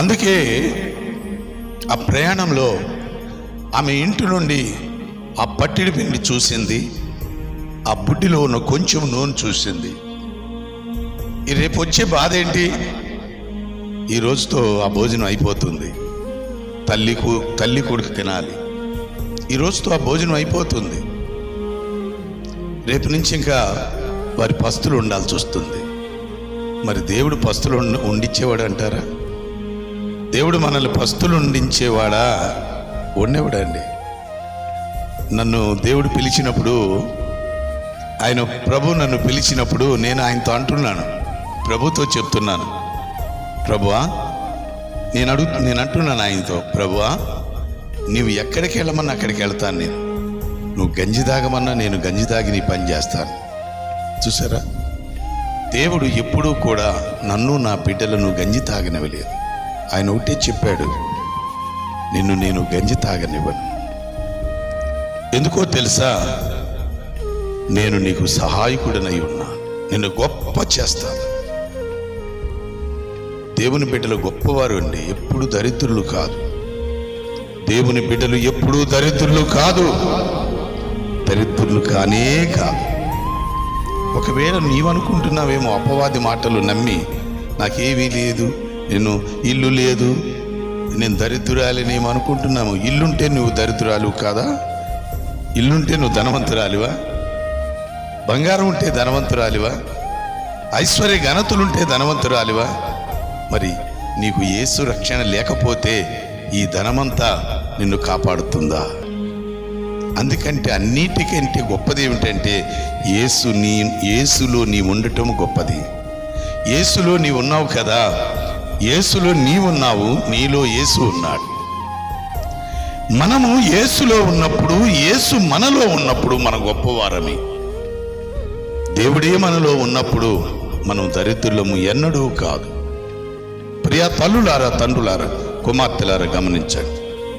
అందుకే ఆ ప్రయాణంలో ఆమె ఇంటి నుండి ఆ పట్టిడి పిండి చూసింది, ఆ బుడ్డిలో ఉన్న కొంచెం నూనె చూసింది. రేపు వచ్చే బాధ ఏంటి? ఈ రోజుతో ఆ భోజనం అయిపోతుంది. తల్లి కొడుకు తినాలి. ఈ రోజుతో ఆ భోజనం అయిపోతుంది. రేపు నుంచి ఇంకా వారి పస్తులు ఉండాల్సి వస్తుంది. మరి దేవుడు పస్తులు ఉండిచ్చేవాడు అంటారా? దేవుడు మనల్ని పస్తులు ఉండించేవాడా? ఉండేవాడండి. నన్ను దేవుడు పిలిచినప్పుడు, నన్ను పిలిచినప్పుడు నేను ఆయనతో అంటున్నాను, ప్రభుతో చెప్తున్నాను, ప్రభువా నేను అంటున్నాను ఆయనతో, ప్రభువా నువ్వు ఎక్కడికి వెళ్ళమన్నా అక్కడికి వెళ్తాను. నువ్వు గంజి తాగమన్నా నేను గంజి తాగి నీ పని చేస్తాను. చూసారా, దేవుడు ఎప్పుడూ కూడా నన్ను నా బిడ్డలను గంజి తాగనివ్వలేదు. ఆయన ఒకటే చెప్పాడు, నేను గంజి తాగనివ్వను. ఎందుకో తెలుసా? నేను నీకు సహాయకుడినై ఉన్నా, నిన్ను గొప్ప చేస్తాను. దేవుని బిడ్డలు గొప్పవారు అండి, ఎప్పుడు దరిద్రులు కాదు. దేవుని బిడ్డలు ఎప్పుడూ దరిద్రులు కాదు, దరిద్రులు కానే కాదు. ఒకవేళ నీవనుకుంటున్నావేమో అపవాది మాటలు నమ్మి, నాకేమీ లేదు, నేను ఇల్లు లేదు, నేను దరిద్రురాలి అనుకుంటున్నాము. ఇల్లుంటే నువ్వు దరిద్రురాలు కాదా? ఇల్లుంటే నువ్వు ధనవంతురాలివా? బంగారం ఉంటే ధనవంతురాలివా? ఐశ్వర్య ఘనతలుంటే ధనవంతురాలివా? మరి నీకు యేసు రక్షణ లేకపోతే ఈ ధనమంతా నిన్ను కాపాడుతుందా? అందుకంటే అన్నిటికంటే గొప్పది ఏమిటంటే యేసులో నీ ఉండటం గొప్పది. యేసులో నీ ఉన్నావు కదా, యేసులో నీ ఉన్నావు, నీలో యేసు ఉన్నాడు. మనము యేసులో ఉన్నప్పుడు, యేసు మనలో ఉన్నప్పుడు మన గొప్పవారమే. దేవుడే మనలో ఉన్నప్పుడు మనం దరిద్రులము ఎన్నడూ కాదు. ప్రియా తల్లులారా, తండ్రులారా, కుమార్తెలారా గమనించండి.